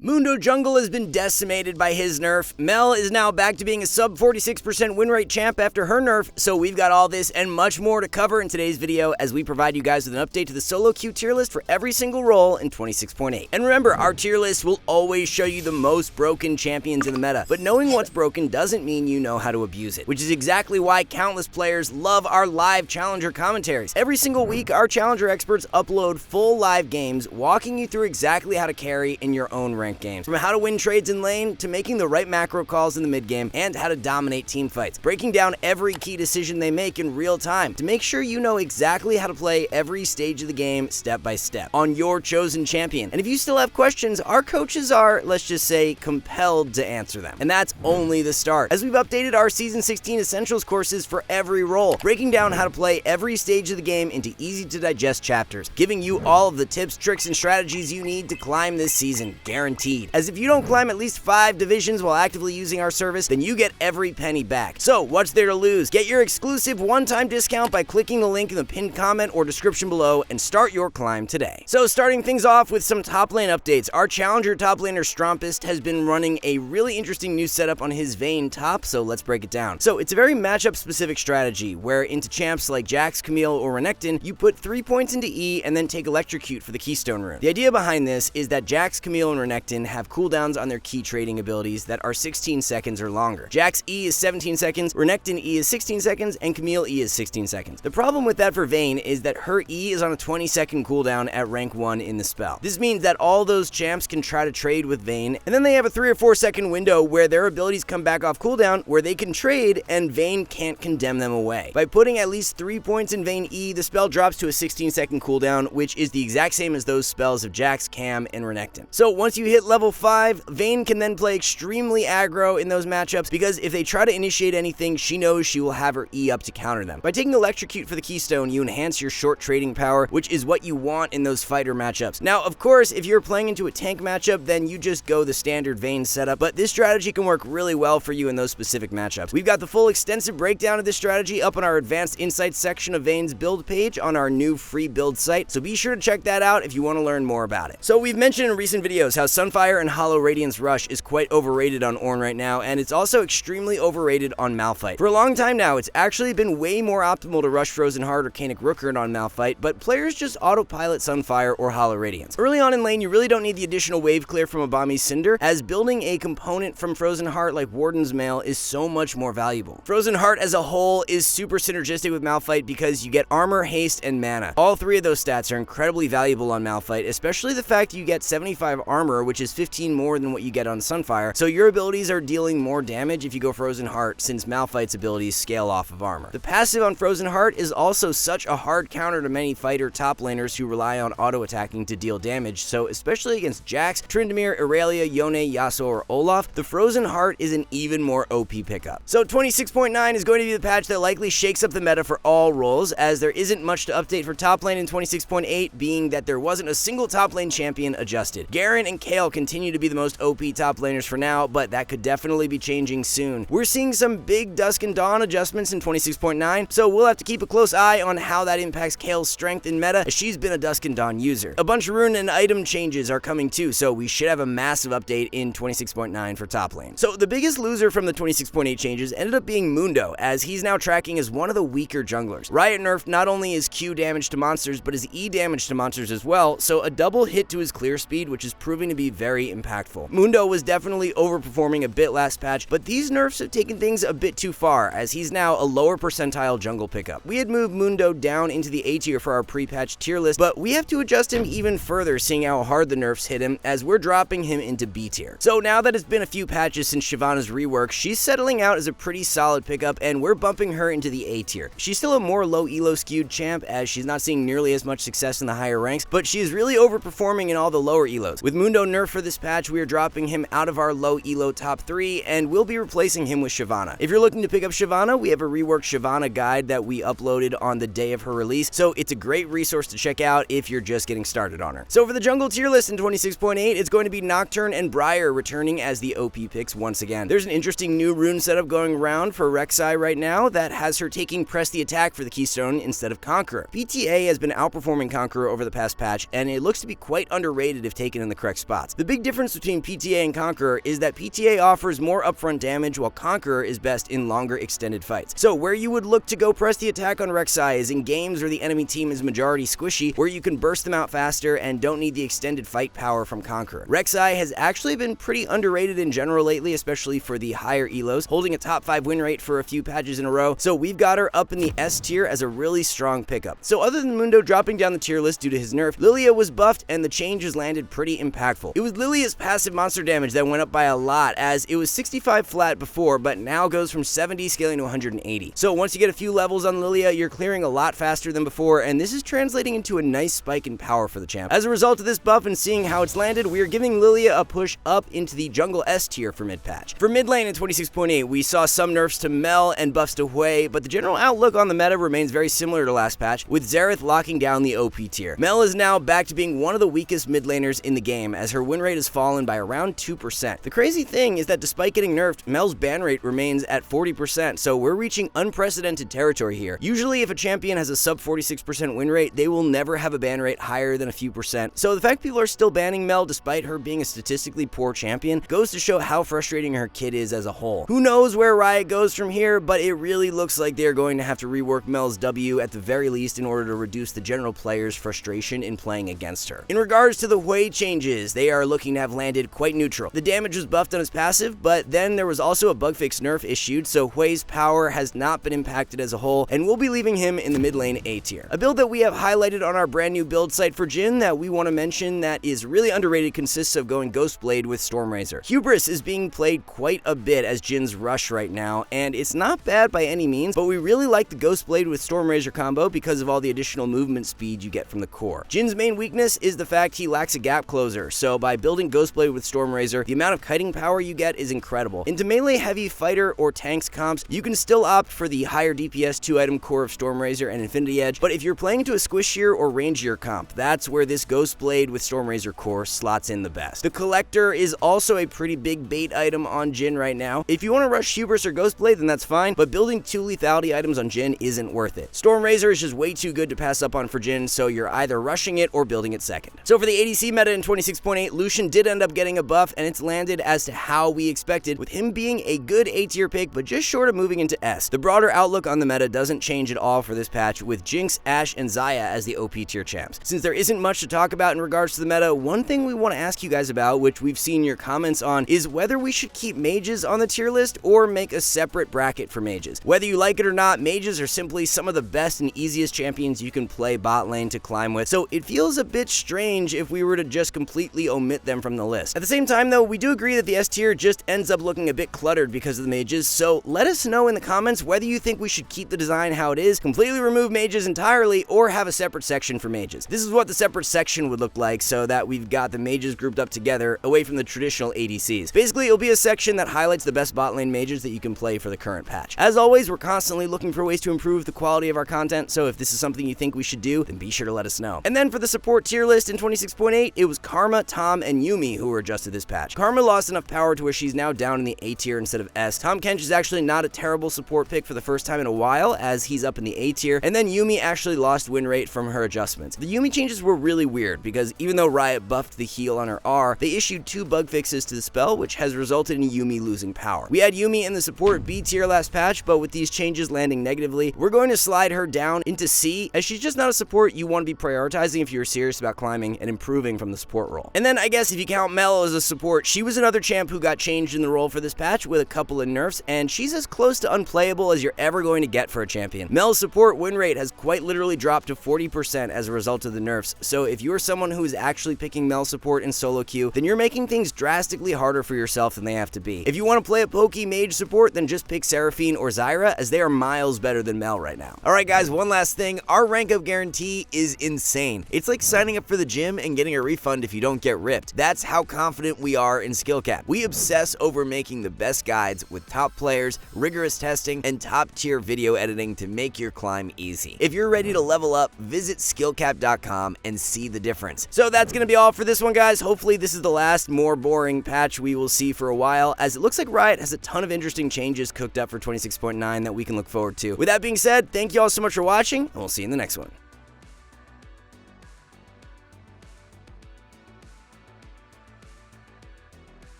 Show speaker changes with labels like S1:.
S1: Mundo Jungle has been decimated by his nerf. Mel is now back to being a sub 46% win rate champ after her nerf, so we've got all this and much more to cover in today's video as we provide you guys with an update to the solo queue tier list for every single role in 26.8. And remember, our tier list will always show you the most broken champions in the meta, but knowing what's broken doesn't mean you know how to abuse it, which is exactly why countless players love our live challenger commentaries. Every single week, our challenger experts upload full live games walking you through exactly how to carry in your own rank games, from how to win trades in lane to making the right macro calls in the mid game and how to dominate team fights, breaking down every key decision they make in real time to make sure you know exactly how to play every stage of the game step by step on your chosen champion. And if you still have questions, our coaches are, let's just say, compelled to answer them. And that's only the start, as we've updated our Season 16 Essentials courses for every role, breaking down how to play every stage of the game into easy to digest chapters, giving you all of the tips, tricks, and strategies you need to climb this season, guaranteed. As if you don't climb at least 5 divisions while actively using our service, then you get every penny back. So what's there to lose? Get your exclusive one-time discount by clicking the link in the pinned comment or description below and start your climb today. So starting things off with some top lane updates, our challenger top laner Strumpist has been running a really interesting new setup on his Vayne top, so let's break it down. So it's a very matchup specific strategy where into champs like Jax, Camille, or Renekton, you put 3 points into E and then take Electrocute for the Keystone rune. The idea behind this is that Jax, Camille, and Renekton have cooldowns on their key trading abilities that are 16 seconds or longer. Jax E is 17 seconds, Renekton E is 16 seconds, and Camille E is 16 seconds. The problem with that for Vayne is that her E is on a 20-second cooldown at rank 1 in the spell. This means that all those champs can try to trade with Vayne, and then they have a 3 or 4 second window where their abilities come back off cooldown where they can trade and Vayne can't condemn them away. By putting at least 3 points in Vayne E, the spell drops to a 16-second cooldown, which is the exact same as those spells of Jax, Cam, and Renekton. So once you hit level 5, Vayne can then play extremely aggro in those matchups because if they try to initiate anything, she knows she will have her E up to counter them. By taking Electrocute for the Keystone, you enhance your short trading power, which is what you want in those fighter matchups. Now, of course, if you're playing into a tank matchup, then you just go the standard Vayne setup, but this strategy can work really well for you in those specific matchups. We've got the full extensive breakdown of this strategy up on our Advanced Insights section of Vayne's build page on our new free build site, so be sure to check that out if you want to learn more about it. So we've mentioned in recent videos how Sunfire and Hollow Radiance Rush is quite overrated on Ornn right now, and it's also extremely overrated on Malphite. For a long time now, it's actually been way more optimal to rush Frozen Heart or Canic Rookern on Malphite, but players just autopilot Sunfire or Hollow Radiance. Early on in lane, you really don't need the additional wave clear from Abami's Cinder, as building a component from Frozen Heart like Warden's Mail is so much more valuable. Frozen Heart as a whole is super synergistic with Malphite because you get armor, haste, and mana. All 3 of those stats are incredibly valuable on Malphite, especially the fact you get 75 armor, which is 15 more than what you get on Sunfire, so your abilities are dealing more damage if you go Frozen Heart since Malphite's abilities scale off of armor. The passive on Frozen Heart is also such a hard counter to many fighter top laners who rely on auto-attacking to deal damage, so especially against Jax, Tryndamere, Irelia, Yone, Yasuo, or Olaf, the Frozen Heart is an even more OP pickup. So 26.9 is going to be the patch that likely shakes up the meta for all roles, as there isn't much to update for top lane in 26.8, being that there wasn't a single top lane champion adjusted. Garen and Kayle continue to be the most OP top laners for now, but that could definitely be changing soon. We're seeing some big Dusk and Dawn adjustments in 26.9, so we'll have to keep a close eye on how that impacts Kayle's strength in meta, as she's been a Dusk and Dawn user. A bunch of rune and item changes are coming too, so we should have a massive update in 26.9 for top lane. So the biggest loser from the 26.8 changes ended up being Mundo, as he's now tracking as one of the weaker junglers. Riot nerfed not only his Q damage to monsters, but his E damage to monsters as well, so a double hit to his clear speed, which is proving to be very impactful. Mundo was definitely overperforming a bit last patch, but these nerfs have taken things a bit too far, as he's now a lower percentile jungle pickup. We had moved Mundo down into the A tier for our pre-patch tier list, but we have to adjust him even further seeing how hard the nerfs hit him, as we're dropping him into B tier. So now that it's been a few patches since Shyvana's rework, she's settling out as a pretty solid pickup, and we're bumping her into the A tier. She's still a more low elo skewed champ, as she's not seeing nearly as much success in the higher ranks, but she is really overperforming in all the lower elos. With Mundo nerf for this patch, we are dropping him out of our low elo top 3, and we'll be replacing him with Shyvana. If you're looking to pick up Shyvana, we have a reworked Shyvana guide that we uploaded on the day of her release, so it's a great resource to check out if you're just getting started on her. So for the jungle tier list in 26.8, it's going to be Nocturne and Briar returning as the OP picks once again. There's an interesting new rune setup going around for Rek'Sai right now that has her taking Press the Attack for the Keystone instead of Conqueror. PTA has been outperforming Conqueror over the past patch, and it looks to be quite underrated if taken in the correct spots. spots. The big difference between PTA and Conqueror is that PTA offers more upfront damage while Conqueror is best in longer extended fights. So where you would look to go press the attack on Rek'Sai is in games where the enemy team is majority squishy, where you can burst them out faster and don't need the extended fight power from Conqueror. Rek'Sai has actually been pretty underrated in general lately, especially for the higher elos, holding a top 5 win rate for a few patches in a row, so we've got her up in the S tier as a really strong pickup. So other than Mundo dropping down the tier list due to his nerf, Lilia was buffed and the changes landed pretty impactful. It was Lilia's passive monster damage that went up by a lot, as it was 65 flat before, but now goes from 70 scaling to 180. So once you get a few levels on Lilia, you're clearing a lot faster than before, and this is translating into a nice spike in power for the champ. As a result of this buff and seeing how it's landed, we are giving Lilia a push up into the jungle S tier for mid patch. For mid lane in 26.8, we saw some nerfs to Mel and buffs to Hui, but the general outlook on the meta remains very similar to last patch, with Xerath locking down the OP tier. Mel is now back to being one of the weakest mid laners in the game, as her win rate has fallen by around 2%. The crazy thing is that despite getting nerfed, Mel's ban rate remains at 40%, so we're reaching unprecedented territory here. Usually if a champion has a sub 46% win rate, they will never have a ban rate higher than a few percent. So the fact people are still banning Mel despite her being a statistically poor champion goes to show how frustrating her kit is as a whole. Who knows where Riot goes from here, but it really looks like they're going to have to rework Mel's W at the very least in order to reduce the general player's frustration in playing against her. In regards to the Hui changes, they are looking to have landed quite neutral. The damage was buffed on his passive, but then there was also a bug fix nerf issued, so Hui's power has not been impacted as a whole, and we'll be leaving him in the mid lane A tier. A build that we have highlighted on our brand new build site for Jhin that we want to mention that is really underrated consists of going Ghostblade with Stormrazor. Hubris is being played quite a bit as Jhin's rush right now, and it's not bad by any means, but we really like the Ghostblade with Stormrazor combo because of all the additional movement speed you get from the core. Jhin's main weakness is the fact he lacks a gap closer, so by building Ghostblade with Stormrazor, the amount of kiting power you get is incredible. Into melee heavy fighter or tanks comps, you can still opt for the higher DPS 2-item core of Stormrazor and Infinity Edge, but if you're playing into a squishier or rangier comp, that's where this Ghostblade with Stormrazor core slots in the best. The Collector is also a pretty big bait item on Jhin right now. If you want to rush Hubris or Ghostblade, then that's fine, but building 2 lethality items on Jhin isn't worth it. Stormrazor is just way too good to pass up on for Jhin, so you're either rushing it or building it second. So for the ADC meta in 26.8, Lucian did end up getting a buff, and it's landed as to how we expected, with him being a good A tier pick, but just short of moving into S. The broader outlook on the meta doesn't change at all for this patch, with Jinx, Ashe, and Xayah as the OP tier champs. Since there isn't much to talk about in regards to the meta, one thing we want to ask you guys about, which we've seen your comments on, is whether we should keep mages on the tier list or make a separate bracket for mages. Whether you like it or not, mages are simply some of the best and easiest champions you can play bot lane to climb with, so it feels a bit strange if we were to just completely omit them from the list. At the same time though, we do agree that the S tier just ends up looking a bit cluttered because of the mages, so let us know in the comments whether you think we should keep the design how it is, completely remove mages entirely, or have a separate section for mages. This is what the separate section would look like, so that we've got the mages grouped up together away from the traditional ADCs. Basically, it'll be a section that highlights the best bot lane mages that you can play for the current patch. As always, we're constantly looking for ways to improve the quality of our content, so if this is something you think we should do, then be sure to let us know. And then for the support tier list in 26.8, it was Karma, Tom, and Yuumi who were adjusted this patch. Karma lost enough power to where she's now down in the A tier instead of S. Tahm Kench is actually not a terrible support pick for the first time in a while, as he's up in the A tier, and then Yuumi actually lost win rate from her adjustments. The Yuumi changes were really weird, because even though Riot buffed the heal on her R, they issued 2 bug fixes to the spell, which has resulted in Yuumi losing power. We had Yuumi in the support B tier last patch, but with these changes landing negatively, we're going to slide her down into C, as she's just not a support you want to be prioritizing if you're serious about climbing and improving from the support role. And then I guess if you count Mel as a support, she was another champ who got changed in the role for this patch with a couple of nerfs, and she's as close to unplayable as you're ever going to get for a champion. Mel's support win rate has quite literally dropped to 40% as a result of the nerfs, so if you're someone who is actually picking Mel support in solo queue, then you're making things drastically harder for yourself than they have to be. If you want to play a pokey mage support, then just pick Seraphine or Zyra, as they are miles better than Mel right now. Alright guys, one last thing, our rank up guarantee is insane. It's like signing up for the gym and getting a refund if you don't get ripped. That's how confident we are in SkillCapped. We obsess over making the best guides with top players, rigorous testing, and top tier video editing to make your climb easy. If you're ready to level up, visit SkillCapped.com and see the difference. So that's gonna be all for this one, guys. Hopefully this is the last more boring patch we will see for a while, as it looks like Riot has a ton of interesting changes cooked up for 26.9 that we can look forward to. With that being said, thank you all so much for watching, and we'll see you in the next one.